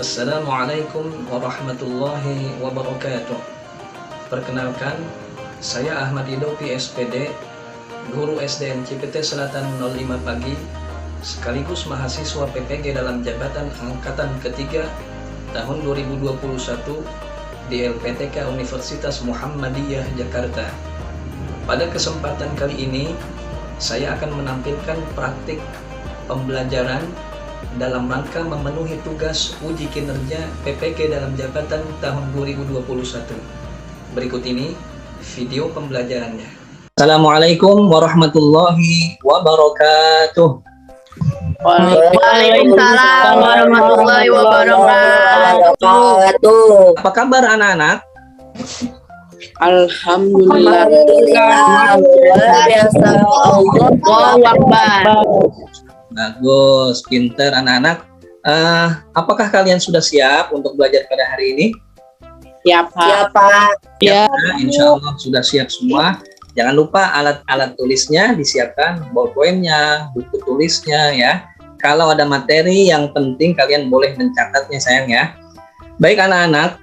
Assalamualaikum warahmatullahi wabarakatuh. Perkenalkan, saya Ahmad Idopi SPD, Guru SDN Cipete Selatan 05 Pagi, sekaligus mahasiswa PPG dalam jabatan Angkatan Ketiga tahun 2021 di LPTK Universitas Muhammadiyah Jakarta. Pada kesempatan kali ini, saya akan menampilkan praktik pembelajaran dalam rangka memenuhi tugas uji kinerja PPG dalam jabatan tahun 2021. Berikut ini video pembelajarannya. Assalamualaikum warahmatullahi wabarakatuh. Waalaikumsalam warahmatullahi wabarakatuh. Apa kabar anak-anak? Alhamdulillah. Luar biasa. Allahu Akbar. Bagus, pinter anak-anak. Apakah kalian sudah siap untuk belajar pada hari ini? Siapa? Ya. Nah, insya Allah sudah siap semua. Jangan lupa alat-alat tulisnya disiapkan, ballpointnya, buku tulisnya ya. Kalau ada materi yang penting kalian boleh mencatatnya sayang ya. Baik anak-anak,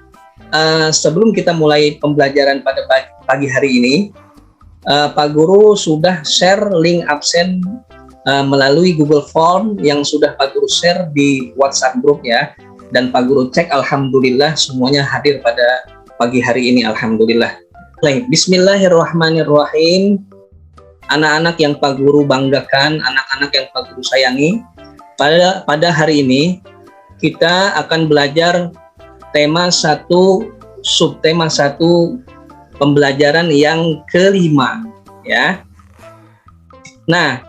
sebelum kita mulai pembelajaran pada pagi hari ini, Pak Guru sudah share link absen melalui Google Form yang sudah Pak Guru share di WhatsApp group ya. Dan Pak Guru cek, alhamdulillah semuanya hadir pada pagi hari ini, alhamdulillah. Baik, bismillahirrahmanirrahim. Anak-anak yang Pak Guru banggakan, anak-anak yang Pak Guru sayangi, pada hari ini kita akan belajar tema 1, subtema 1 pembelajaran yang kelima ya. Nah,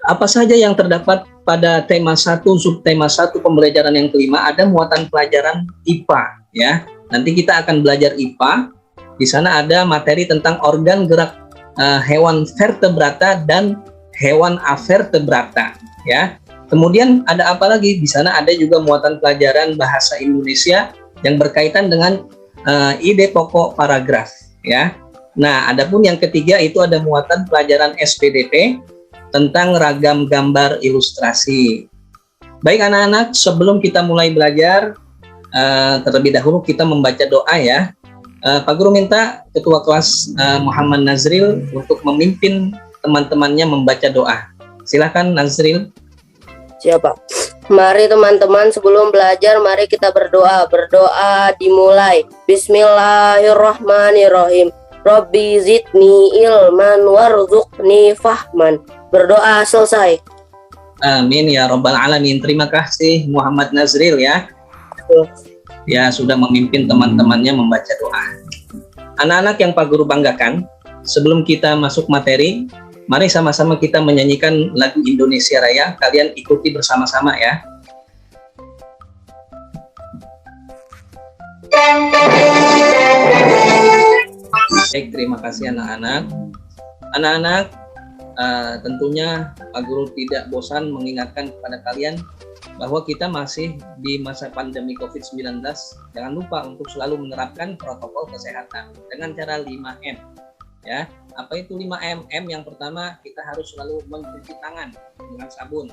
apa saja yang terdapat pada tema 1, subtema 1 pembelajaran yang kelima? Ada muatan pelajaran IPA ya. Nanti kita akan belajar IPA. Di sana ada materi tentang organ gerak hewan vertebrata dan hewan avertebrata ya. Kemudian ada apa lagi? Di sana ada juga muatan pelajaran bahasa Indonesia yang berkaitan dengan ide pokok paragraf ya. Nah, adapun yang ketiga itu ada muatan pelajaran SPDP tentang ragam gambar ilustrasi. Baik anak-anak, sebelum kita mulai belajar, terlebih dahulu kita membaca doa ya. Pak Guru minta Ketua Kelas Muhammad Nazril untuk memimpin teman-temannya membaca doa. Silakan Nazril. Siapa? Mari teman-teman, sebelum belajar mari kita berdoa. Berdoa dimulai. Bismillahirrahmanirrahim. Rabbi zidni ilman warzuqni fahman. Berdoa selesai. Amin ya Rabbal Alamin. Terima kasih Muhammad Nazril ya. Ya sudah memimpin teman-temannya membaca doa. Anak-anak yang Pak Guru banggakan, sebelum kita masuk materi, mari sama-sama kita menyanyikan lagu Indonesia Raya. Kalian ikuti bersama-sama ya. Baik, terima kasih anak-anak. Anak-anak, tentunya Pak Guru tidak bosan mengingatkan kepada kalian bahwa kita masih di masa pandemi COVID-19. Jangan lupa untuk selalu menerapkan protokol kesehatan dengan cara 5M ya. Apa itu 5M? M yang pertama, kita harus selalu mencuci tangan dengan sabun.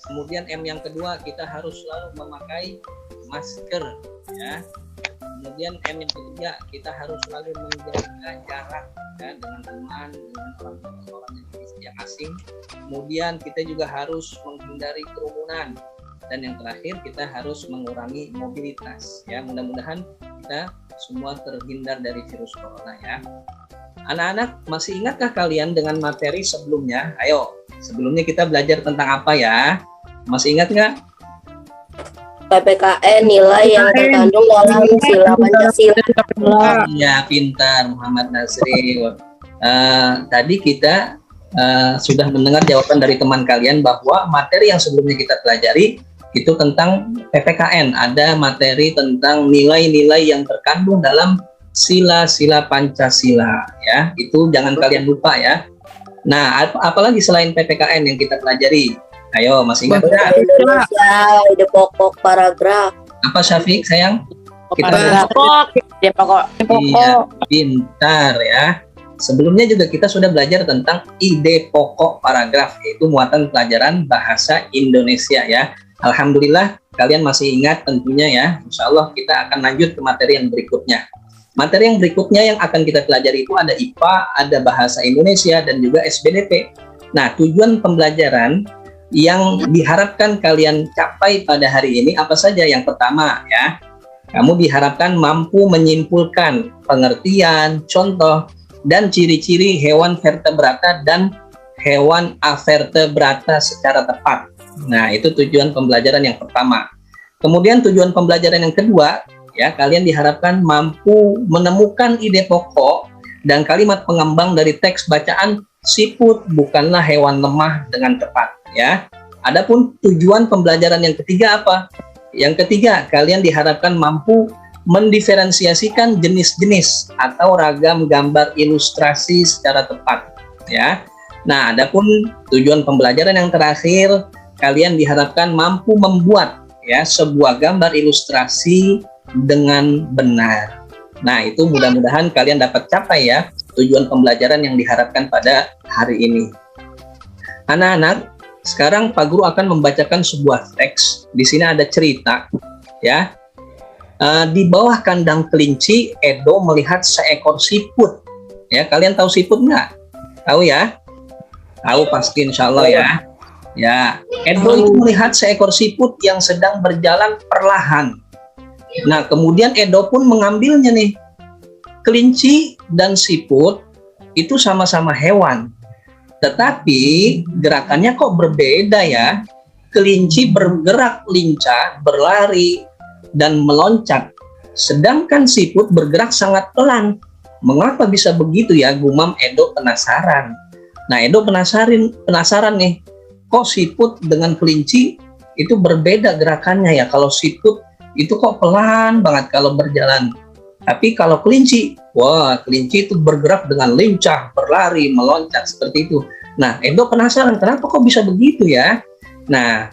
Kemudian M yang kedua, kita harus selalu memakai masker ya. Kemudian M yang ketiga, kita harus selalu menjaga jarak ya, dengan teman, dengan orang yang asing. Kemudian kita juga harus menghindari kerumunan. Dan yang terakhir, kita harus mengurangi mobilitas ya. Mudah-mudahan kita semua terhindar dari virus corona ya. Anak-anak, masih ingatkah kalian dengan materi sebelumnya? Ayo, sebelumnya kita belajar tentang apa ya? Masih ingat nggak? PPKN, nilai yang terkandung dalam sila Pancasila. Ya, pintar Muhammad Nazril. Tadi kita sudah mendengar jawaban dari teman kalian bahwa materi yang sebelumnya kita pelajari itu tentang PPKN. Ada materi tentang nilai-nilai yang terkandung dalam sila-sila Pancasila ya. Itu jangan kalian lupa ya. Nah, apalagi selain PPKN yang kita pelajari? Ayo, masih ingat nggak? Indonesia, ide pokok paragraf. Apa Syafiq sayang? Pokok. Iya, pintar ya. Sebelumnya juga kita sudah belajar tentang ide pokok paragraf, yaitu muatan pelajaran bahasa Indonesia ya. Alhamdulillah kalian masih ingat tentunya ya. Insya Allah kita akan lanjut ke materi yang berikutnya. Materi yang berikutnya yang akan kita pelajari itu ada IPA, ada Bahasa Indonesia, dan juga SBDP. Nah, tujuan pembelajaran yang diharapkan kalian capai pada hari ini apa saja? Yang pertama ya, kamu diharapkan mampu menyimpulkan pengertian, contoh, dan ciri-ciri hewan vertebrata dan hewan avertebrata secara tepat. Nah, itu tujuan pembelajaran yang pertama. Kemudian tujuan pembelajaran yang kedua, ya, kalian diharapkan mampu menemukan ide pokok dan kalimat pengembang dari teks bacaan siput bukanlah hewan lemah dengan tepat, ya. Adapun tujuan pembelajaran yang ketiga apa? Yang ketiga, kalian diharapkan mampu mendiferensiasikan jenis-jenis atau ragam gambar ilustrasi secara tepat, ya. Nah, adapun tujuan pembelajaran yang terakhir, kalian diharapkan mampu membuat ya sebuah gambar ilustrasi dengan benar. Nah, itu mudah-mudahan kalian dapat capai ya tujuan pembelajaran yang diharapkan pada hari ini. Anak-anak, sekarang Pak Guru akan membacakan sebuah teks. Di sini ada cerita, ya. Di bawah kandang kelinci, Edo melihat seekor siput. Ya, kalian tahu siput nggak? Tahu ya? Tahu pasti, insya Allah ya. Ya, Edo itu melihat seekor siput yang sedang berjalan perlahan. Nah, kemudian Edo pun mengambilnya nih. Kelinci dan siput itu sama-sama hewan. Tetapi gerakannya kok berbeda ya. Kelinci bergerak lincah, berlari, dan meloncat. Sedangkan siput bergerak sangat pelan. Mengapa bisa begitu ya? Gumam Edo penasaran. Nah, Edo penasaran nih. Kok siput dengan kelinci itu berbeda gerakannya ya? Kalau siput itu kok pelan banget kalau berjalan. Tapi kalau kelinci, wah, kelinci itu bergerak dengan lincah, berlari, meloncat seperti itu. Nah, Edo penasaran, kenapa kok bisa begitu ya? Nah,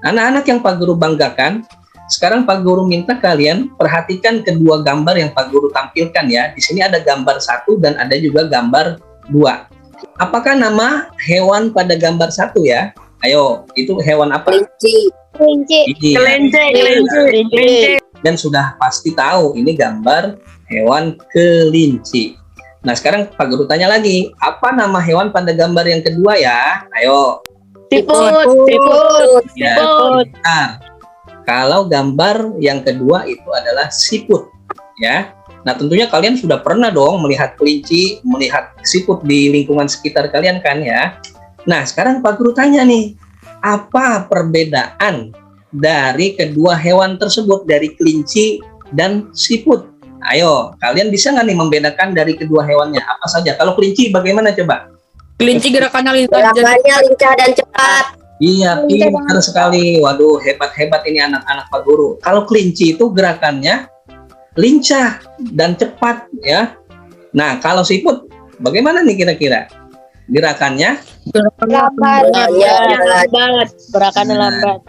anak-anak yang Pak Guru banggakan, sekarang Pak Guru minta kalian perhatikan kedua gambar yang Pak Guru tampilkan ya. Di sini ada gambar 1 dan ada juga gambar 2. Apakah nama hewan pada gambar 1 ya? Ayo, itu hewan apa? Kelinci. Kelinci. Dan sudah pasti tahu ini gambar hewan kelinci. Nah, sekarang Pak Guru tanya lagi, apa nama hewan pada gambar yang kedua ya? Ayo. Siput. Ya, benar. Kalau gambar yang kedua itu adalah siput, ya. Nah, tentunya kalian sudah pernah dong melihat kelinci, melihat siput di lingkungan sekitar kalian kan ya. Nah, sekarang Pak Guru tanya nih, apa perbedaan dari kedua hewan tersebut, dari kelinci dan siput? Ayo, kalian bisa nggak nih membedakan dari kedua hewannya? Apa saja? Kalau kelinci bagaimana coba? Kelinci gerakannya lincah Dan cepat. Iya, pintar sekali. Waduh, hebat-hebat ini anak-anak Pak Guru. Kalau kelinci itu gerakannya lincah dan cepat ya. Nah, kalau siput bagaimana nih kira-kira? Gerakannya Lambat.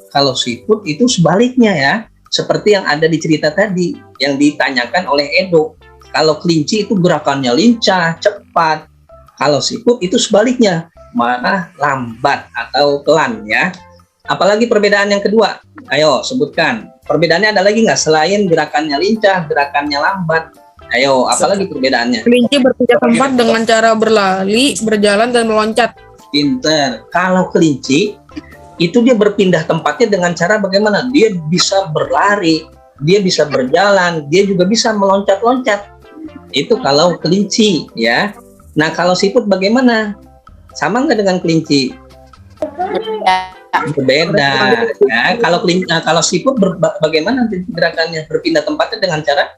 Kalau siput itu sebaliknya ya, seperti yang ada di cerita tadi yang ditanyakan oleh Edo. Kalau kelinci itu gerakannya lincah, cepat. Kalau siput itu sebaliknya, malah lambat atau pelan ya. Apalagi perbedaan yang kedua? Ayo sebutkan. Perbedaannya ada lagi nggak selain gerakannya lincah, gerakannya lambat? Ayo, apalagi perbedaannya? Kelinci berpindah tempat dengan cara berlari, berjalan, dan meloncat. Pinter. Kalau kelinci itu dia berpindah tempatnya dengan cara bagaimana? Dia bisa berlari, dia bisa berjalan, dia juga bisa meloncat-loncat. Itu kalau kelinci ya. Nah, kalau siput bagaimana? Sama nggak dengan kelinci? Berbeda ya. Kalau siput bagaimana gerakannya? Berpindah tempatnya dengan cara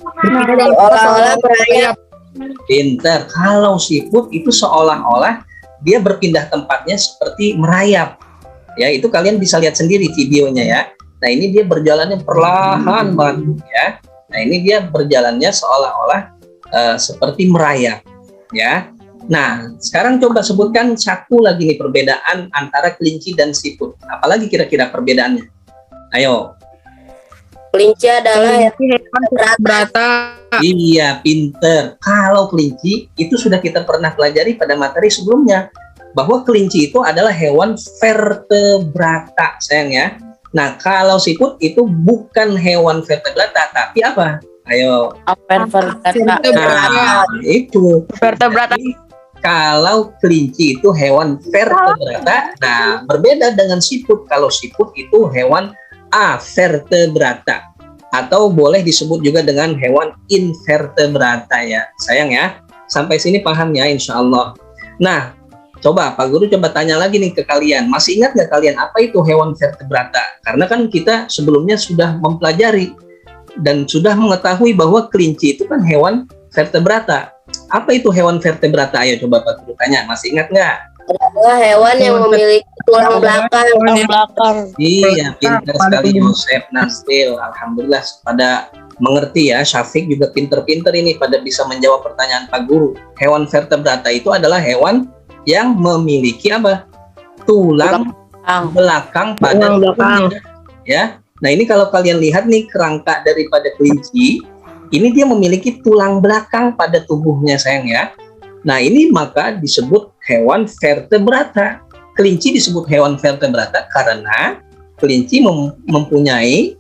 Seolah-olah merayap. pinter. Kalau siput itu seolah-olah dia berpindah tempatnya seperti merayap. Ya, itu kalian bisa lihat sendiri videonya ya. Nah, ini dia berjalannya perlahan banget ya. Nah, ini dia berjalannya seolah-olah seperti merayap ya. Nah, sekarang coba sebutkan satu lagi nih perbedaan antara kelinci dan siput. Apalagi kira-kira perbedaannya? Ayo. Kelinci adalah Berata. Iya, pinter. Kalau kelinci itu sudah kita pernah pelajari pada materi sebelumnya. bahwa kelinci itu adalah hewan vertebrata, sayang ya. Nah, kalau siput itu bukan hewan vertebrata, tapi apa? Ayo. Vertebrata. Nah, itu. Vertebrata. Jadi, kalau kelinci itu hewan vertebrata, nah berbeda dengan siput. Kalau siput itu hewan avertebrata, atau boleh disebut juga dengan hewan invertebrata ya, sayang ya. Sampai sini paham ya, insya Allah. Nah, coba Pak Guru coba tanya lagi nih ke kalian. Masih ingat nggak kalian apa itu hewan vertebrata? Karena kan kita sebelumnya sudah mempelajari dan sudah mengetahui bahwa kelinci itu kan hewan vertebrata. Apa itu hewan vertebrata? Ayo coba Pak Guru tanya. Masih ingat nggak? Adalah hewan yang memiliki tulang belakang. Tulang belakang. Iya, pintar sekali Joseph Nastil. Alhamdulillah pada mengerti ya. Syafiq juga pinter-pinter ini pada bisa menjawab pertanyaan Pak Guru. Hewan vertebrata itu adalah hewan yang memiliki apa? Tulang belakang pada Tulang belakang. tubuhnya. Ya. Nah, ini kalau kalian lihat nih kerangka daripada kelinci, ini dia memiliki tulang belakang pada tubuhnya, sayang ya. Nah, ini maka disebut hewan vertebrata. Kelinci disebut hewan vertebrata karena kelinci mempunyai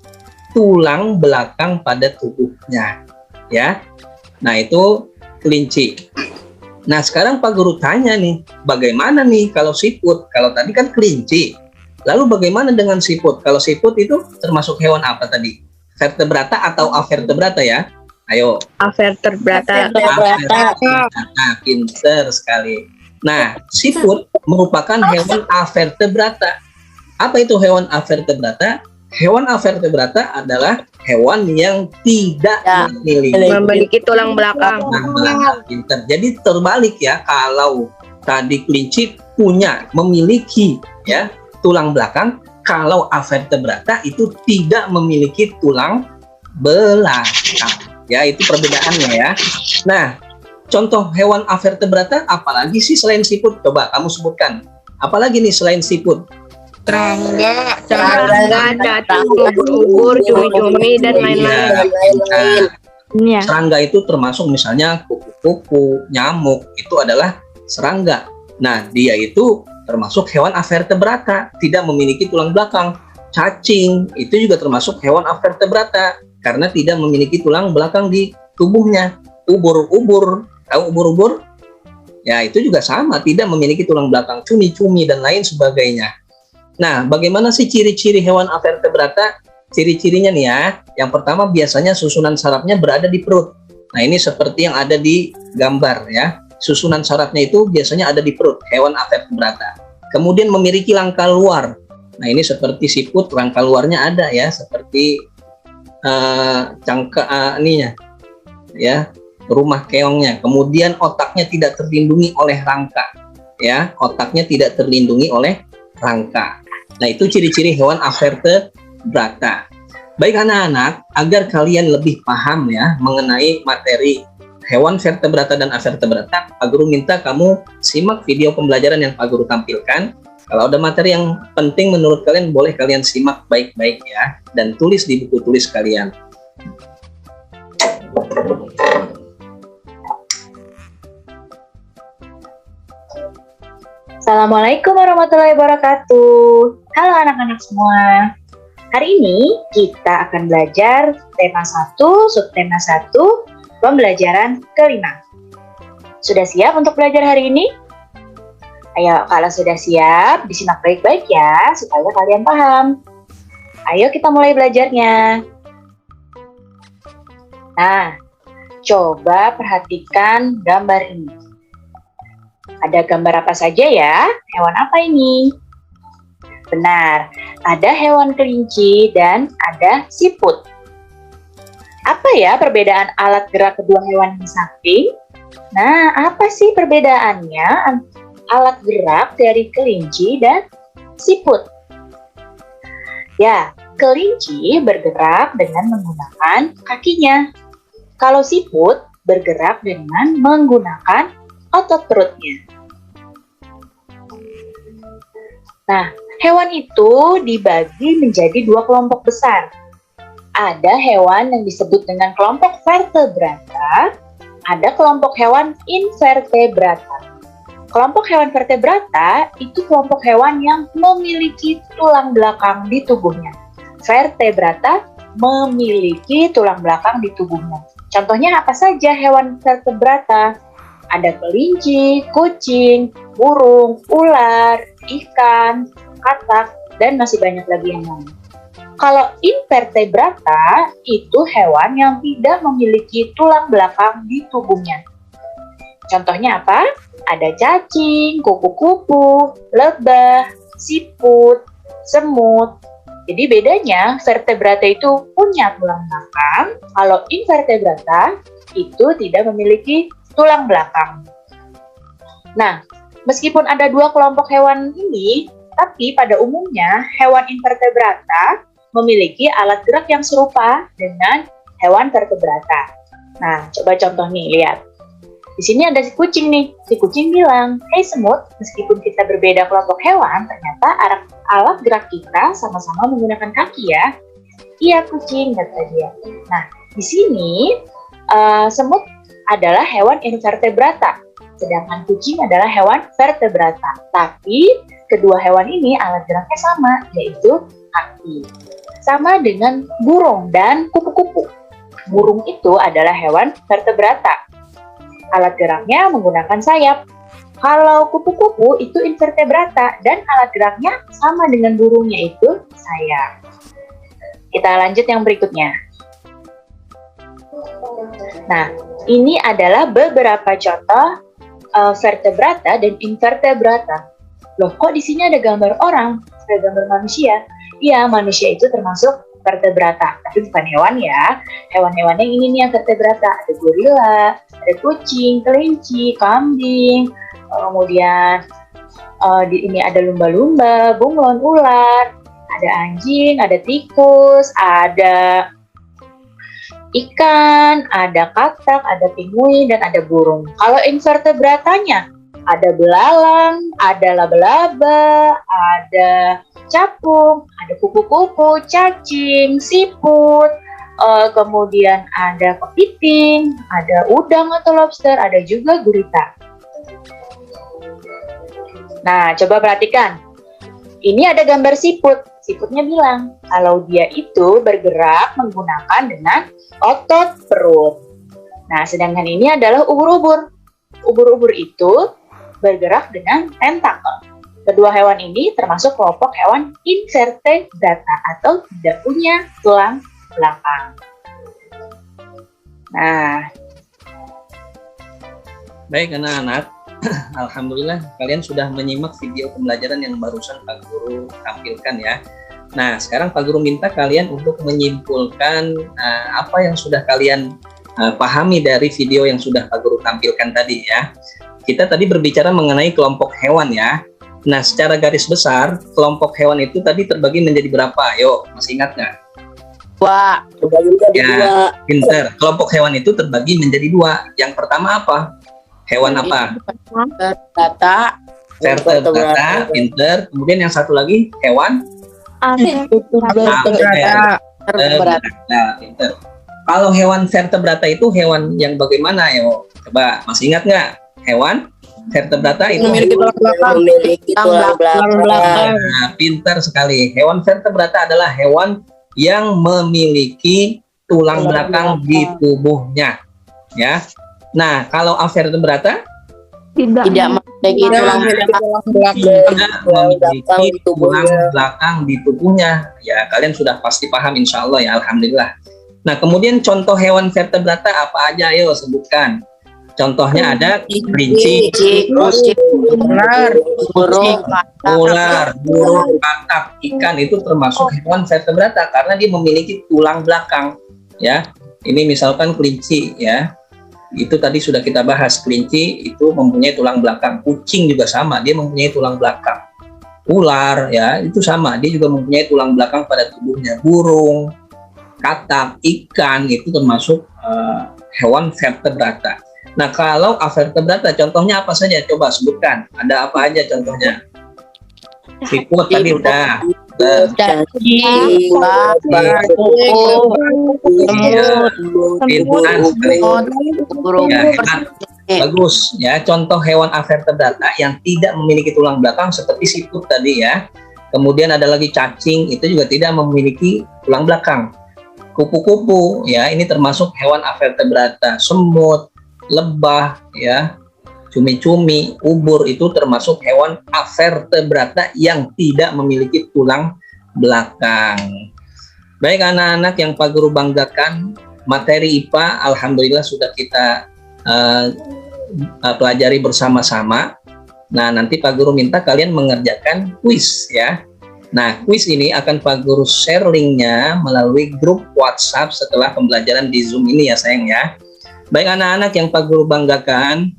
tulang belakang pada tubuhnya, ya. Nah, itu kelinci. Nah, sekarang Pak Guru tanya nih, bagaimana nih kalau siput? Kalau tadi kan kelinci. Lalu bagaimana dengan siput? Kalau siput itu termasuk hewan apa tadi? Vertebrata atau avertebrata ya? Ayo. Vertebrata. Nah, pinter sekali. Nah, siput merupakan hewan avertebrata. Apa itu hewan avertebrata? Hewan avertebrata adalah hewan yang tidak Memiliki tulang belakang. pinter. Jadi terbalik ya, kalau tadi kelinci memiliki ya tulang belakang, kalau avertebrata itu tidak memiliki tulang belakang. Ya, itu perbedaannya ya. Nah, contoh hewan avertebrata apalagi sih selain siput? Coba kamu sebutkan. Apalagi nih selain siput? Serangga, Serangga, cacing, ubur-ubur, cumi-cumi, dan lain-lain. Nah, Iya. serangga itu termasuk misalnya kupu-kupu, nyamuk, itu adalah serangga. Nah, dia itu termasuk hewan avertebrata, tidak memiliki tulang belakang. Cacing itu juga termasuk hewan avertebrata karena tidak memiliki tulang belakang di tubuhnya. Ubur-ubur, tahu ubur-ubur? Ya, itu juga sama, tidak memiliki tulang belakang. Cumi-cumi dan lain sebagainya. Nah, bagaimana sih ciri-ciri hewan avertebrata? Ciri-cirinya nih ya. Yang pertama biasanya susunan sarafnya berada di perut. Nah, ini seperti yang ada di gambar ya. Susunan sarafnya itu biasanya ada di perut, hewan avertebrata. Kemudian memiliki rangka luar. Nah, ini seperti siput, rangka luarnya ada ya, seperti ininya ya, rumah keongnya. Kemudian otaknya tidak terlindungi oleh rangka ya, otaknya tidak terlindungi oleh rangka. Nah, itu ciri-ciri hewan avertebrata. Baik anak-anak, agar kalian lebih paham ya mengenai materi hewan vertebrata dan avertebrata, Pak Guru minta kamu simak video pembelajaran yang Pak Guru tampilkan. Kalau ada materi yang penting menurut kalian, boleh kalian simak baik-baik ya, dan tulis di buku tulis kalian. Assalamualaikum warahmatullahi wabarakatuh. Halo anak-anak semua. Hari ini kita akan belajar tema 1, subtema 1, pembelajaran kelima. Sudah siap untuk belajar hari ini? Ayo, kalau sudah siap, disimak baik-baik ya, supaya kalian paham. Ayo kita mulai belajarnya. Nah, coba perhatikan gambar ini. Ada gambar apa saja ya? Hewan apa ini? Benar, ada hewan kelinci dan ada siput. Apa ya perbedaan alat gerak kedua hewan ini samping? Nah, apa sih perbedaannya alat gerak dari kelinci dan siput? Ya, kelinci bergerak dengan menggunakan kakinya. Kalau siput bergerak dengan menggunakan otot perutnya. Nah, hewan itu dibagi menjadi dua kelompok besar. Ada hewan yang disebut dengan kelompok vertebrata, ada kelompok hewan invertebrata. Kelompok hewan vertebrata itu kelompok hewan yang memiliki tulang belakang di tubuhnya. Vertebrata memiliki tulang belakang di tubuhnya. Contohnya apa saja hewan vertebrata? Ada kelinci, kucing, burung, ular, ikan, katak, dan masih banyak lagi yang lain. Kalau invertebrata itu hewan yang tidak memiliki tulang belakang di tubuhnya. Contohnya apa? Ada cacing, kupu-kupu, lebah, siput, semut. Jadi bedanya vertebrata itu punya tulang belakang, kalau invertebrata itu tidak memiliki tulang belakang. Nah, meskipun ada dua kelompok hewan ini, tapi pada umumnya hewan invertebrata memiliki alat gerak yang serupa dengan hewan vertebrata. Nah, coba contoh nih, lihat. Di sini ada si kucing nih. Si kucing bilang, "Hei semut, meskipun kita berbeda kelompok hewan, ternyata alat gerak kita sama-sama menggunakan kaki ya." "Iya kucing," kata dia. Nah, di sini semut adalah hewan invertebrata, sedangkan kucing adalah hewan vertebrata. Tapi kedua hewan ini alat geraknya sama, yaitu kaki. Sama dengan burung dan kupu-kupu. Burung itu adalah hewan vertebrata. Alat geraknya menggunakan sayap. Kalau kupu-kupu itu invertebrata dan alat geraknya sama dengan burungnya itu sayap. Kita lanjut yang berikutnya. Nah, ini adalah beberapa contoh vertebrata dan invertebrata. Loh, kok di sini ada gambar orang, ada gambar manusia? Iya, manusia itu termasuk vertebrata, tapi bukan hewan ya. Hewan-hewannya ini nih yang vertebrata. Ada gorila, ada kucing, kelinci, kambing, kemudian ini ada lumba-lumba, bunglon, ular, ada anjing, ada tikus, ada ikan, ada katak, ada penguin, dan ada burung. Kalau invertebratanya, ada belalang, ada laba-laba, ada capung, ada kupu-kupu, cacing, siput, kemudian ada kepiting, ada udang atau lobster, ada juga gurita. Nah, coba perhatikan. Ini ada gambar siput. Siputnya bilang, kalau dia itu bergerak menggunakan dengan otot perut. Nah, sedangkan ini adalah ubur-ubur. Ubur-ubur itu bergerak dengan tentakel. Kedua hewan ini termasuk kelompok hewan invertebrata atau tidak punya tulang belakang. Nah, Baik anak-anak, alhamdulillah kalian sudah menyimak video pembelajaran yang barusan Pak Guru tampilkan ya. Nah, sekarang Pak Guru minta kalian untuk menyimpulkan apa yang sudah kalian pahami dari video yang sudah Pak Guru tampilkan tadi ya. Kita tadi berbicara mengenai kelompok hewan ya. Nah, secara garis besar, kelompok hewan itu tadi terbagi menjadi berapa? Yuk, masih ingat nggak? Dua. Terbagi menjadi Ya, dua. pinter. Kelompok hewan itu terbagi menjadi dua. Yang pertama apa? Hewan apa? Vertebrata. Vertebrata, pinter. Kemudian yang satu lagi, hewan? Vertebrata. Nah, pinter. Kalau hewan vertebrata itu hewan yang bagaimana ya? Coba, masih ingat nggak? Hewan vertebrata itu Memiliki tulang belakang. Memiliki tulang belakang. Nah, pintar sekali. Hewan vertebrata adalah hewan yang memiliki tulang belakang di tubuhnya. Ya. Nah, kalau avertebrata Tidak. Tidak memiliki tulang belakang. tidak memiliki tulang belakang di tubuhnya. Ya, kalian sudah pasti paham insya Allah ya, alhamdulillah. Nah, kemudian contoh hewan vertebrata apa aja? Ayo sebutkan. Contohnya ada kelinci, Ular, ular, burung, katak, ikan itu termasuk hewan vertebrata karena dia memiliki tulang belakang. Ya, ini misalkan kelinci ya. Itu tadi sudah kita bahas, kelinci itu mempunyai tulang belakang. Kucing juga sama, dia mempunyai tulang belakang. Ular ya, itu sama, dia juga mempunyai tulang belakang pada tubuhnya. Burung, katak, ikan itu termasuk hewan vertebrata. Nah, kalau avertebrata contohnya apa saja? Coba sebutkan. Ada apa aja contohnya? Siput tadi udah. Cacing, babat, Pintar sekali. burung, Ya, hebat. Bagus ya. Contoh hewan avertebrata yang tidak memiliki tulang belakang seperti siput tadi ya. Kemudian ada lagi cacing, itu juga tidak memiliki tulang belakang. Kupu-kupu ya, ini termasuk hewan avertebrata. Semut, lebah ya, cumi-cumi, ubur itu termasuk hewan avertebrata yang tidak memiliki tulang belakang. Baik anak-anak yang Pak Guru banggakan, materi IPA alhamdulillah sudah kita pelajari bersama-sama. Nah, nanti Pak Guru minta kalian mengerjakan kuis ya. Nah, kuis ini akan Pak Guru share linknya melalui grup WhatsApp setelah pembelajaran di Zoom ini ya sayang ya. Baik anak-anak yang Pak Guru banggakan,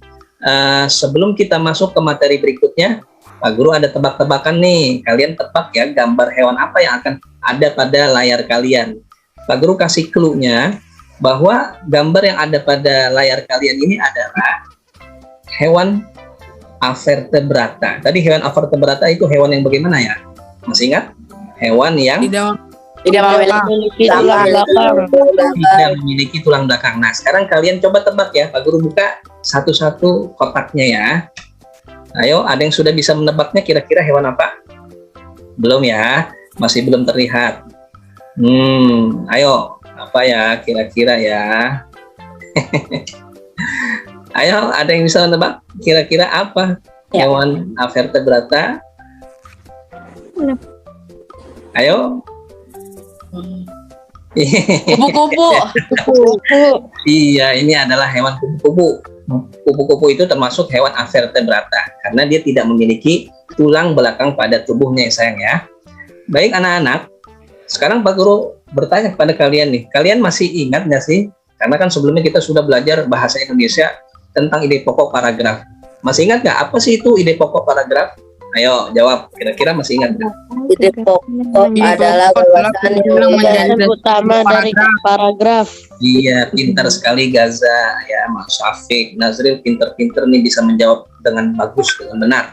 sebelum kita masuk ke materi berikutnya, Pak Guru ada tebak-tebakan nih. Kalian tebak ya gambar hewan apa yang akan ada pada layar kalian. Pak Guru kasih clue-nya bahwa gambar yang ada pada layar kalian ini adalah hewan avertebrata. Tadi hewan avertebrata itu hewan yang bagaimana ya? Masih ingat? Hewan yang Tidak memiliki tulang belakang. tidak memiliki tulang belakang. Nah, sekarang kalian coba tebak ya. Pak Guru buka satu-satu kotaknya ya. Ayo, ada yang sudah bisa menebaknya kira-kira hewan apa? Belum ya? Masih belum terlihat. Ayo, apa ya kira-kira ya? Ayo, ada yang bisa menebak kira-kira apa Ya. hewan avertebrata? Ayo. kupu-kupu. Iya, ini adalah hewan kupu-kupu. Kupu-kupu itu termasuk hewan avertebrata karena dia tidak memiliki tulang belakang pada tubuhnya ya sayang ya. Baik anak-anak, sekarang Pak Guru bertanya kepada kalian nih, kalian masih ingat nggak sih? Karena kan sebelumnya kita sudah belajar bahasa Indonesia tentang ide pokok paragraf. Masih ingat nggak apa sih itu ide pokok paragraf? Ayo jawab, kira-kira masih ingat nggak? Ide pokok adalah gagasan yang menjadi utama dari paragraf. Iya, pintar sekali Gaza ya, Mas Syafiq, Nazril pintar-pintar nih bisa menjawab dengan bagus, dengan benar.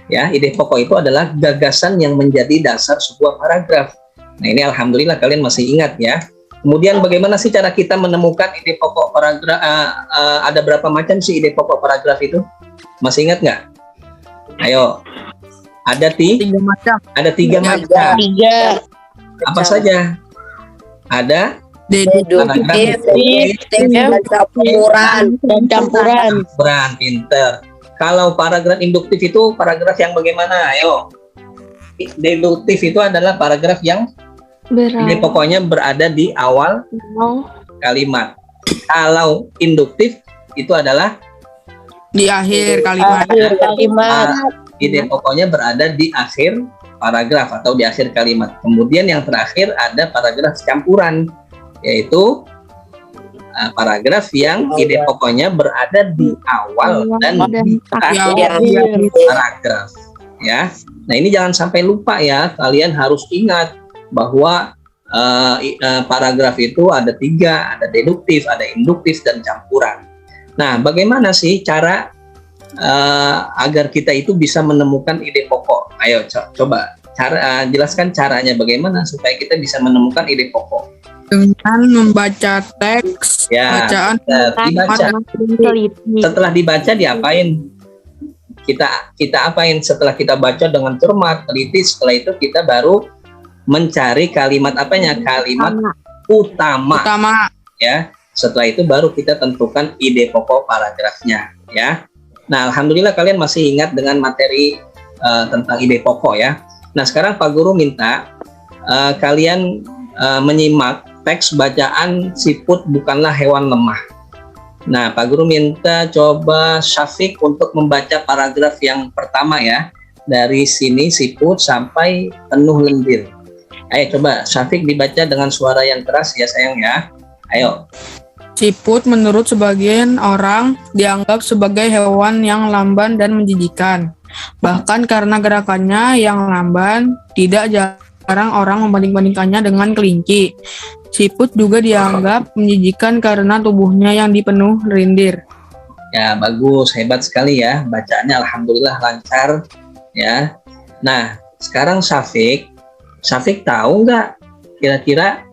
Ya, ide pokok itu adalah gagasan yang menjadi dasar sebuah paragraf. Nah, ini alhamdulillah kalian masih ingat ya. Kemudian bagaimana sih cara kita menemukan ide pokok paragraf? Ada berapa macam sih ide pokok paragraf itu? Masih ingat nggak? Ayo. Ada Tiga macam. ada tiga macam. Tiga. Apa saja? Ada Deduktif, dan campuran. campuran, pinter. Kalau paragraf induktif itu paragraf yang bagaimana? Ayo. Deduktif itu adalah paragraf yang ide pokoknya berada di awal kalimat. Kalau induktif itu adalah Di akhir kalimat. ide pokoknya berada di akhir paragraf atau di akhir kalimat. Kemudian yang terakhir ada paragraf campuran, yaitu paragraf yang ide pokoknya berada di awal dan di akhir paragraf. Ya, nah ini jangan sampai lupa ya. Kalian harus ingat bahwa paragraf itu ada tiga, ada deduktif, ada induktif, dan campuran. Nah, bagaimana sih cara agar kita itu bisa menemukan ide pokok? Ayo coba jelaskan caranya bagaimana supaya kita bisa menemukan ide pokok. Dengan membaca teks Ya, bacaan dibaca. Setelah dibaca diapain? Kita apain setelah kita baca dengan cermat, teliti? Setelah itu kita baru mencari kalimat apanya? Kalimat utama. Ya. Setelah itu baru kita tentukan ide pokok paragrafnya. Ya. Nah, alhamdulillah kalian masih ingat dengan materi tentang ide pokok ya. Nah, sekarang Pak Guru minta kalian menyimak teks bacaan siput bukanlah hewan lemah. Nah, Pak Guru minta coba Syafiq untuk membaca paragraf yang pertama ya. Dari sini siput sampai penuh lendir. Ayo coba Syafiq dibaca dengan suara yang keras ya sayang ya. Ayo. Siput menurut sebagian orang dianggap sebagai hewan yang lamban dan menjijikan. Bahkan karena gerakannya yang lamban, tidak jarang orang membanding-bandingkannya dengan kelinci. Siput juga dianggap menjijikan karena tubuhnya yang dipenuh lendir. Ya, bagus, hebat sekali ya. Bacaannya alhamdulillah lancar ya. Nah, sekarang Syafiq tahu nggak kira-kira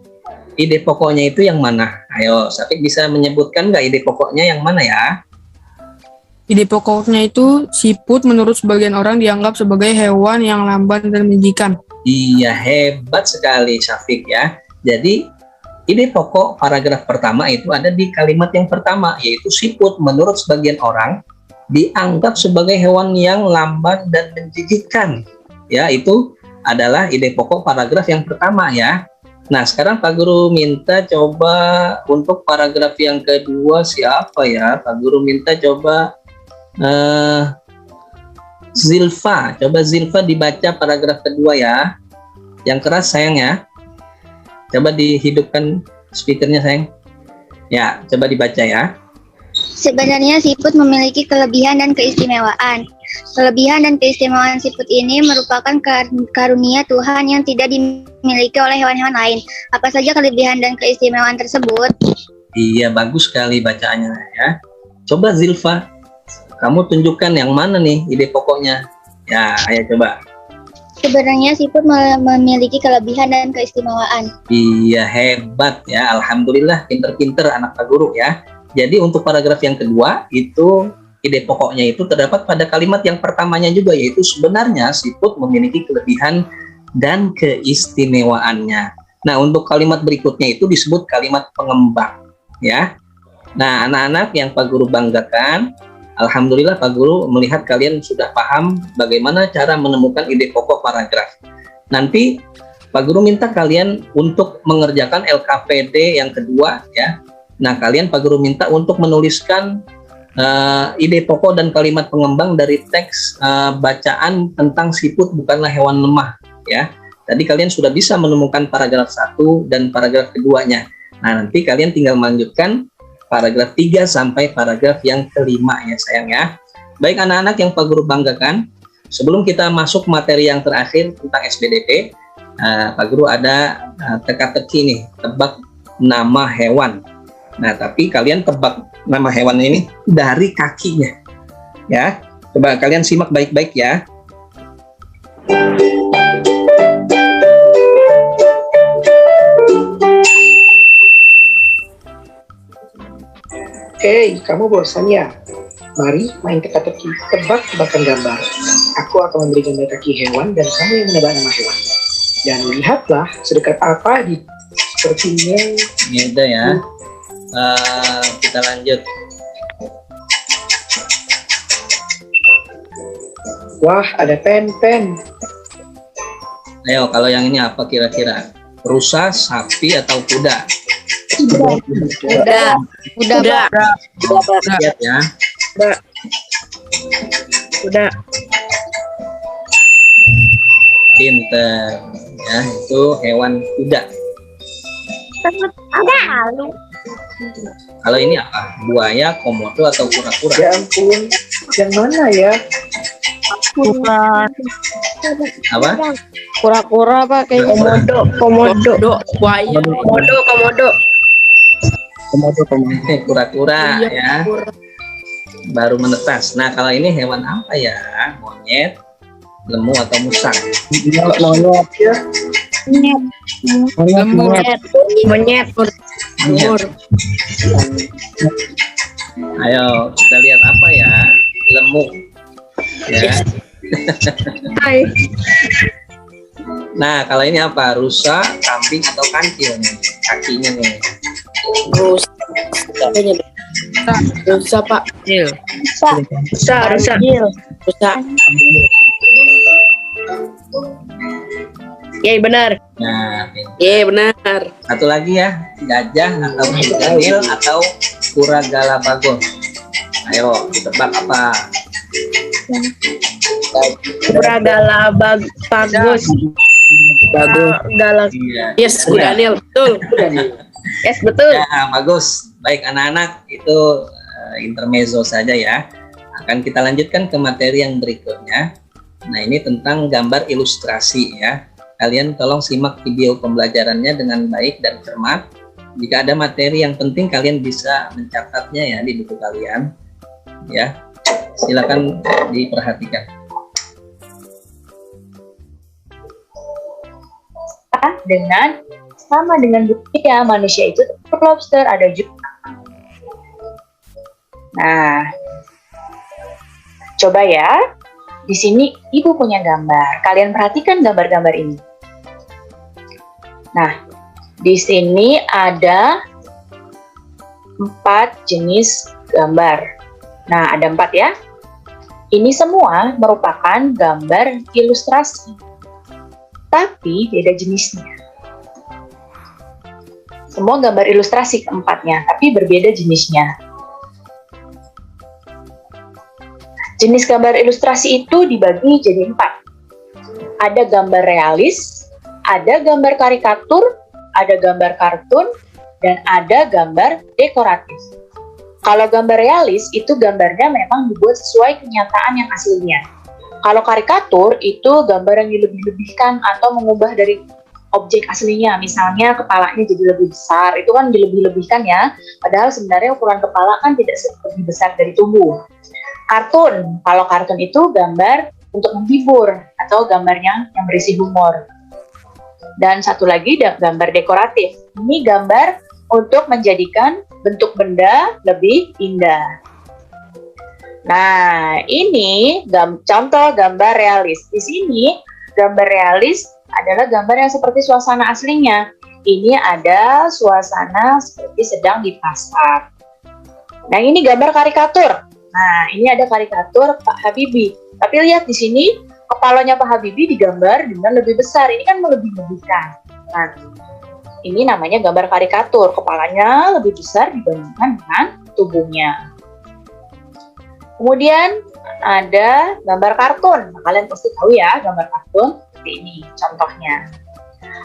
ide pokoknya itu yang mana? Ayo, Syafiq bisa menyebutkan nggak ide pokoknya yang mana ya? Ide pokoknya itu siput menurut sebagian orang dianggap sebagai hewan yang lamban dan menjijikan. Iya, hebat sekali Syafiq ya. Jadi ide pokok paragraf pertama itu ada di kalimat yang pertama, yaitu siput menurut sebagian orang dianggap sebagai hewan yang lamban dan menjijikkan. Ya, itu adalah ide pokok paragraf yang pertama ya. Nah, sekarang Pak Guru minta coba untuk paragraf yang kedua siapa ya? Pak Guru minta coba Zilfa. Coba Zilfa dibaca paragraf kedua ya. Yang keras sayang ya. Coba dihidupkan speakernya sayang. Ya, coba dibaca ya. Sebenarnya siput memiliki kelebihan dan keistimewaan. Kelebihan dan keistimewaan siput ini merupakan karunia Tuhan yang tidak dimiliki oleh hewan-hewan lain. Apa saja kelebihan dan keistimewaan tersebut? Iya, bagus sekali bacaannya ya. Coba Zilfa, kamu tunjukkan yang mana nih ide pokoknya. Ya, ayo coba. Sebenarnya siput memiliki kelebihan dan keistimewaan. Iya, hebat ya. Alhamdulillah, pinter-pinter anak Pak Guru ya. Jadi untuk paragraf yang kedua itu ide pokoknya itu terdapat pada kalimat yang pertamanya juga, yaitu sebenarnya siput memiliki kelebihan dan keistimewaannya. Nah, untuk kalimat berikutnya itu disebut kalimat pengembang ya. Nah, anak-anak yang Pak Guru banggakan, alhamdulillah Pak Guru melihat kalian sudah paham bagaimana cara menemukan ide pokok paragraf. Nanti Pak Guru minta kalian untuk mengerjakan LKPD yang kedua ya. Nah, kalian Pak Guru minta untuk menuliskan ide pokok dan kalimat pengembang dari teks bacaan tentang siput bukanlah hewan lemah ya. Tadi kalian sudah bisa menemukan paragraf 1 dan paragraf keduanya. Nah, nanti kalian tinggal melanjutkan paragraf 3 sampai paragraf yang kelima ya sayang ya. Baik anak-anak yang Pak Guru banggakan, sebelum kita masuk materi yang terakhir tentang SBDP, Pak Guru ada teka-teki nih, tebak nama hewan. Nah, tapi kalian tebak nama hewan ini dari kakinya. Ya, coba kalian simak baik-baik ya. Hei, kamu bosan ya? Mari main teka-teki, tebak-tebakan gambar. Aku akan memberi gambar kaki hewan dan kamu yang menebak nama hewan. Dan lihatlah sedekat apa di sepertinya. Ini udah ya. Kita lanjut. Wah, ada pen-pen. Ayo, kalau yang ini apa kira-kira? Rusa, sapi, atau kuda? Udah. Lihat ya. Udah. Pinter. Ya, itu hewan kuda. Kalau ini apa? Buaya, komodo, atau kura-kura? Ya ampun, yang mana ya? Apa? Kura-kura apa kayak komodo. Buaya. Komodo. Kura-kura ya. Baru menetas. Nah, kalau ini hewan apa ya? Monyet, lemur, atau musang? Monyet ya. Monyet. Ayo kita lihat apa ya? Lemur. Ya. Hai. Nah, kalau ini apa? Rusa, kambing, atau kancil nih? Kakinya nih. Rusa Pak. Rusa. Iya benar. Nah, Iya benar. satu lagi ya, gajah atau krokodil atau kura Galapagos. Ayo, ditebak apa? Kura Galapagos. Iya. Yes, Daniel. Betul. Yes, betul. Ya, bagus. Baik anak-anak, itu intermezzo saja ya. Akan kita lanjutkan ke materi yang berikutnya. Nah, ini tentang gambar ilustrasi ya. Kalian tolong simak video pembelajarannya dengan baik dan cermat. Jika ada materi yang penting, kalian bisa mencatatnya ya di buku kalian. Ya, silakan diperhatikan. Dengan sama dengan buktinya manusia itu lobster ada juga. Nah, Coba ya, di sini Ibu punya gambar. Kalian perhatikan gambar-gambar ini. Nah, di sini ada 4 jenis gambar. Nah, ada 4 ya. Ini semua merupakan gambar ilustrasi, tapi beda jenisnya. Semua gambar ilustrasi keempatnya, tapi berbeda jenisnya. Jenis gambar ilustrasi itu dibagi jadi 4. Ada gambar realis, ada gambar karikatur, ada gambar kartun, dan ada gambar dekoratif. Kalau gambar realis itu gambarnya memang dibuat sesuai kenyataan yang aslinya. Kalau karikatur itu gambar yang dilebih-lebihkan atau mengubah dari objek aslinya. Misalnya kepalanya jadi lebih besar, itu kan dilebih-lebihkan ya. Padahal sebenarnya ukuran kepala kan tidak lebih besar dari tubuh. Kartun, kalau kartun itu gambar untuk menghibur atau gambarnya yang berisi humor. Dan satu lagi gambar dekoratif. Ini gambar untuk menjadikan bentuk benda lebih indah. Nah, ini contoh gambar realis. Di sini, gambar realis adalah gambar yang seperti suasana aslinya. Ini ada suasana seperti sedang di pasar. Nah, ini gambar karikatur. Nah, ini ada karikatur Pak Habibie. Tapi lihat di sini, kepalanya Pak Habibie digambar dengan lebih besar. Ini kan melebih-lebihkan. Nah, ini namanya gambar karikatur, kepalanya lebih besar dibandingkan dengan tubuhnya. Kemudian ada gambar kartun. Nah, kalian pasti tahu ya gambar kartun seperti ini contohnya.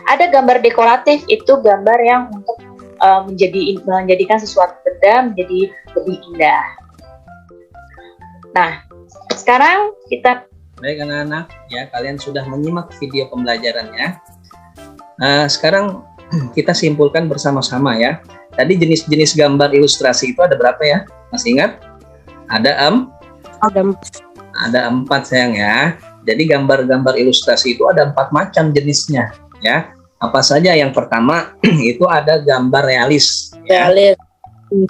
Ada gambar dekoratif, itu gambar yang untuk menjadikan sesuatu benda menjadi lebih indah. Nah, sekarang kita Baik anak-anak, ya kalian sudah menyimak video pembelajarannya. Nah, sekarang kita simpulkan bersama-sama ya. Tadi jenis-jenis gambar ilustrasi itu ada berapa ya? Masih ingat? Ada 4 sayang ya. Jadi gambar-gambar ilustrasi itu ada 4 macam jenisnya ya. Apa saja? Yang pertama itu ada gambar realis. Ya. Realis.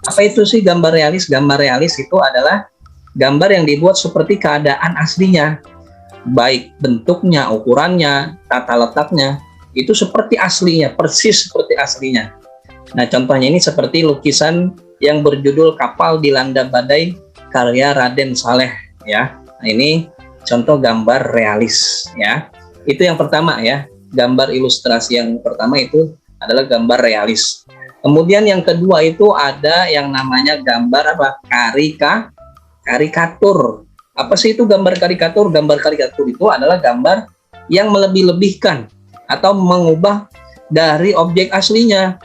Apa itu sih gambar realis? Gambar realis itu adalah gambar yang dibuat seperti keadaan aslinya. Baik bentuknya, ukurannya, tata letaknya. Itu seperti aslinya, persis seperti aslinya. Nah, contohnya ini seperti lukisan yang berjudul Kapal Dilanda Badai karya Raden Saleh ya. Nah, ini contoh gambar realis ya. Itu yang pertama ya. Gambar ilustrasi yang pertama itu adalah gambar realis. Kemudian yang kedua itu ada yang namanya gambar apa? Karikatur. Apa sih itu gambar karikatur? Gambar karikatur itu adalah gambar yang melebih-lebihkan atau mengubah dari objek aslinya.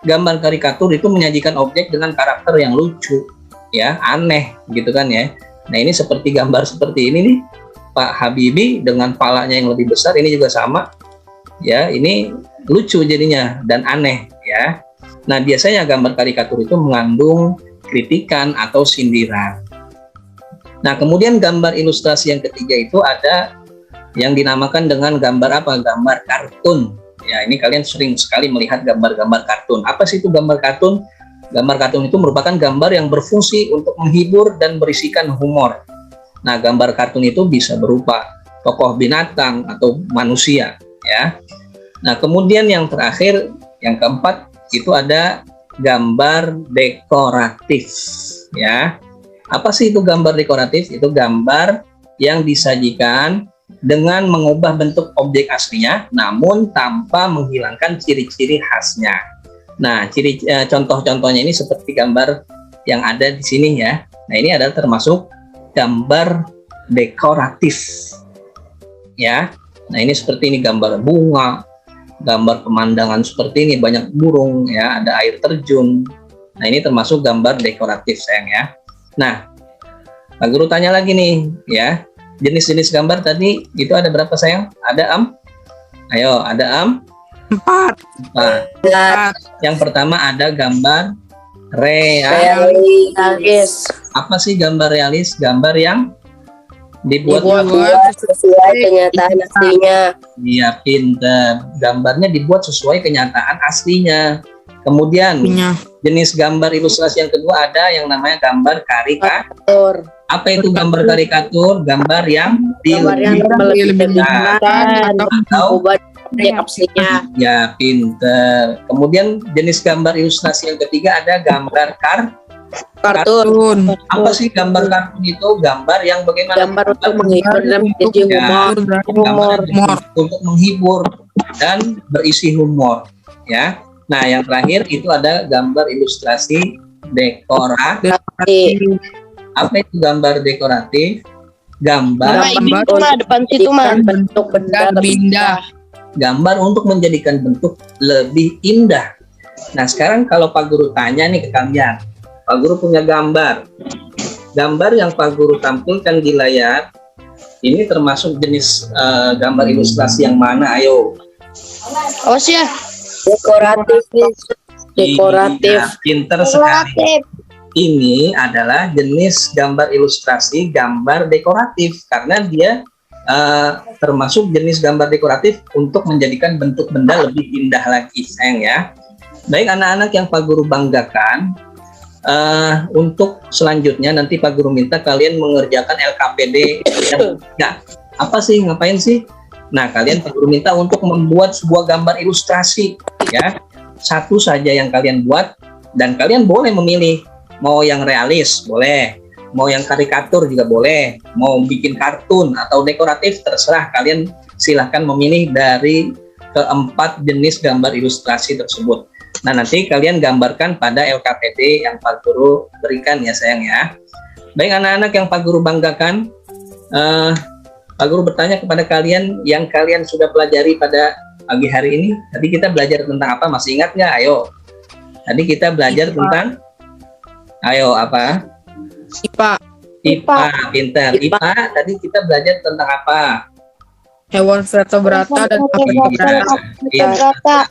Gambar karikatur itu menyajikan objek dengan karakter yang lucu, ya, aneh, gitu kan ya. Nah, ini seperti gambar seperti ini nih, Pak Habibie dengan palanya yang lebih besar, ini juga sama, ya. Ini lucu jadinya dan aneh, ya. Nah, biasanya gambar karikatur itu mengandung kritikan atau sindiran. Nah, kemudian gambar ilustrasi yang ketiga itu ada yang dinamakan dengan gambar apa? Gambar kartun. Ya, ini kalian sering sekali melihat gambar-gambar kartun. Apa sih itu gambar kartun? Gambar kartun itu merupakan gambar yang berfungsi untuk menghibur dan berisikan humor. Nah, gambar kartun itu bisa berupa tokoh binatang atau manusia, ya. Nah, kemudian yang terakhir, yang keempat, itu ada gambar dekoratif, ya. Apa sih itu gambar dekoratif? Itu gambar yang disajikan dengan mengubah bentuk objek aslinya, namun tanpa menghilangkan ciri-ciri khasnya. Nah, contoh-contohnya ini seperti gambar yang ada di sini ya. Nah, ini adalah termasuk gambar dekoratif, ya. Nah, ini seperti ini gambar bunga, gambar pemandangan seperti ini, banyak burung, ya, ada air terjun. Nah, ini termasuk gambar dekoratif, sayang ya. Nah, Pak Guru tanya lagi nih, ya. Jenis-jenis gambar tadi itu ada berapa sayang? Ada Ayo, ada 4. Yang pertama ada gambar Realis. Apa sih gambar realis? Gambar yang dibuat sesuai kenyataan aslinya. Iya, pintar. Gambarnya dibuat sesuai kenyataan aslinya. Kemudian punya. jenis gambar ilustrasi yang kedua ada yang namanya gambar karikatur. Tur. Apa itu gambar karikatur? Gambar yang Gambar yang Nah, atau ubah aplikasinya. ya pinter. Kemudian jenis gambar ilustrasi yang ketiga ada gambar Kartun. Kartun. Apa sih gambar kartun itu? Gambar yang bagaimana? Gambar untuk menghibur dan menjadi humor. Gambar untuk menghibur dan berisi humor, ya. Nah, yang terakhir itu ada gambar ilustrasi dekoratif. Apa itu gambar dekoratif? Gambar Depan situ mah bentuk benda lebih indah. gambar untuk menjadikan bentuk lebih indah. Nah, sekarang kalau Pak Guru tanya nih ke kalian, Pak Guru punya gambar. Gambar yang Pak Guru tampilkan di layar ini termasuk jenis gambar ilustrasi yang mana? Ayo. Awas ya. Dekoratif. Iya, pinter sekali. Ini adalah jenis gambar ilustrasi gambar dekoratif karena dia termasuk jenis gambar dekoratif untuk menjadikan bentuk benda lebih indah lagi, sayang ya. Baik anak-anak yang Pak Guru banggakan, untuk selanjutnya nanti Pak Guru minta kalian mengerjakan LKPD yang ketiga. Apa sih, ngapain sih? Nah, kalian Pak Guru minta untuk membuat sebuah gambar ilustrasi, ya. Satu saja yang kalian buat dan kalian boleh memilih mau yang realis, boleh. Mau yang karikatur juga boleh, mau bikin kartun atau dekoratif terserah, kalian silahkan memilih dari keempat jenis gambar ilustrasi tersebut. Nah, nanti kalian gambarkan pada LKPD yang Pak Guru berikan ya sayang ya. Baik anak-anak yang Pak Guru banggakan, Pak Guru bertanya kepada kalian yang kalian sudah pelajari pada pagi hari ini. Tadi kita belajar tentang apa? Masih ingat nggak? Ayo. Tadi kita belajar tentang, ayo apa? IPA, pinter. IPA tadi kita belajar tentang apa? Hewan vertebrata dan Vertebrata.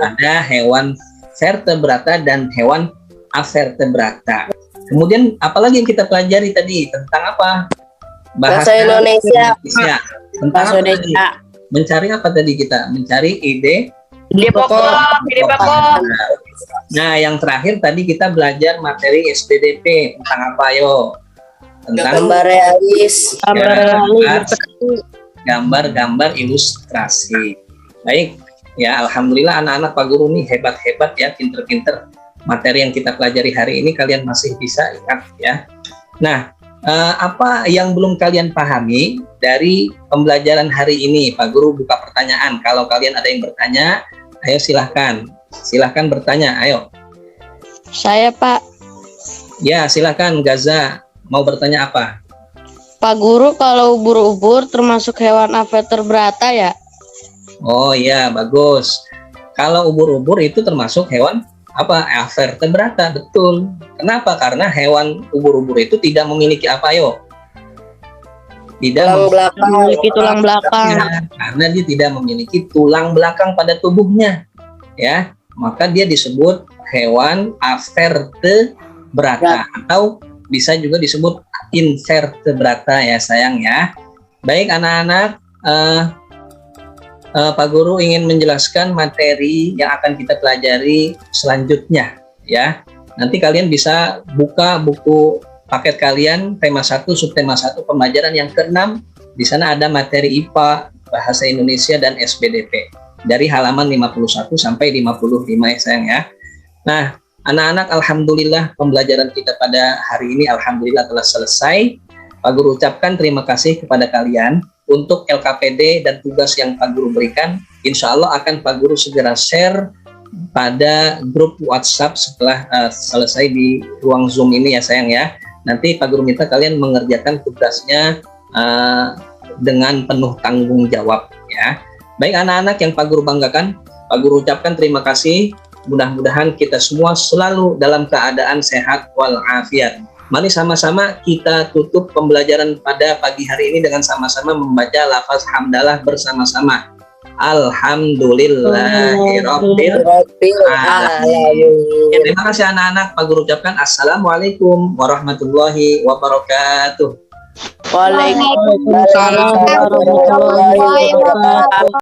Ada hewan vertebrata dan hewan avertebrata. Kemudian apalagi yang kita pelajari tadi tentang apa? Bahasa Indonesia. Tentang Bahasa apa Indonesia. tadi? Mencari apa tadi kita? Mencari ide pokok. Nah, yang terakhir tadi kita belajar materi SPDP tentang apa, yo? Tentang Gambar realis. gambar ilustrasi. Baik, ya alhamdulillah anak-anak Pak Guru nih hebat-hebat ya, pinter-pinter. Materi yang kita pelajari hari ini kalian masih bisa ingat ya. Nah, apa yang belum kalian pahami dari pembelajaran hari ini? Pak Guru buka pertanyaan. Kalau kalian ada yang bertanya, ayo silahkan bertanya, ayo. Saya Pak. Ya, silahkan Gaza, mau bertanya apa? Pak Guru, kalau ubur-ubur termasuk hewan avertebrata ya? Oh iya, bagus. Kalau ubur-ubur itu termasuk hewan apa? Avertebrata, betul. Kenapa? Karena hewan ubur-ubur itu tidak memiliki apa, ayo? Tidak memiliki tulang belakang. Karena dia tidak memiliki tulang belakang pada tubuhnya. Ya, maka dia disebut hewan avertebrata atau bisa juga disebut invertebrata ya sayang ya. Baik anak-anak, Pak Guru ingin menjelaskan materi yang akan kita pelajari selanjutnya ya. Nanti kalian bisa buka buku paket kalian tema 1 subtema 1 pembelajaran yang ke-6. Di sana ada materi IPA, bahasa Indonesia dan SPDP dari halaman 51 sampai 55 ya sayang ya. Nah, anak-anak alhamdulillah pembelajaran kita pada hari ini alhamdulillah telah selesai. Pak Guru ucapkan terima kasih kepada kalian untuk LKPD dan tugas yang Pak Guru berikan. Insya Allah akan Pak Guru segera share pada grup WhatsApp setelah selesai di ruang Zoom ini ya sayang ya. Nanti Pak Guru minta kalian mengerjakan tugasnya dengan penuh tanggung jawab ya. Baik anak-anak yang Pak Guru banggakan, Pak Guru ucapkan terima kasih. Mudah-mudahan kita semua selalu dalam keadaan sehat walafiat. Mari sama-sama kita tutup pembelajaran pada pagi hari ini dengan sama-sama membaca lafaz hamdalah bersama-sama. Alhamdulillahirabbil alamin. Terima kasih anak-anak. Pak Guru ucapkan assalamualaikum warahmatullahi wabarakatuh. Waalaikumsalam warahmatullahi wabarakatuh.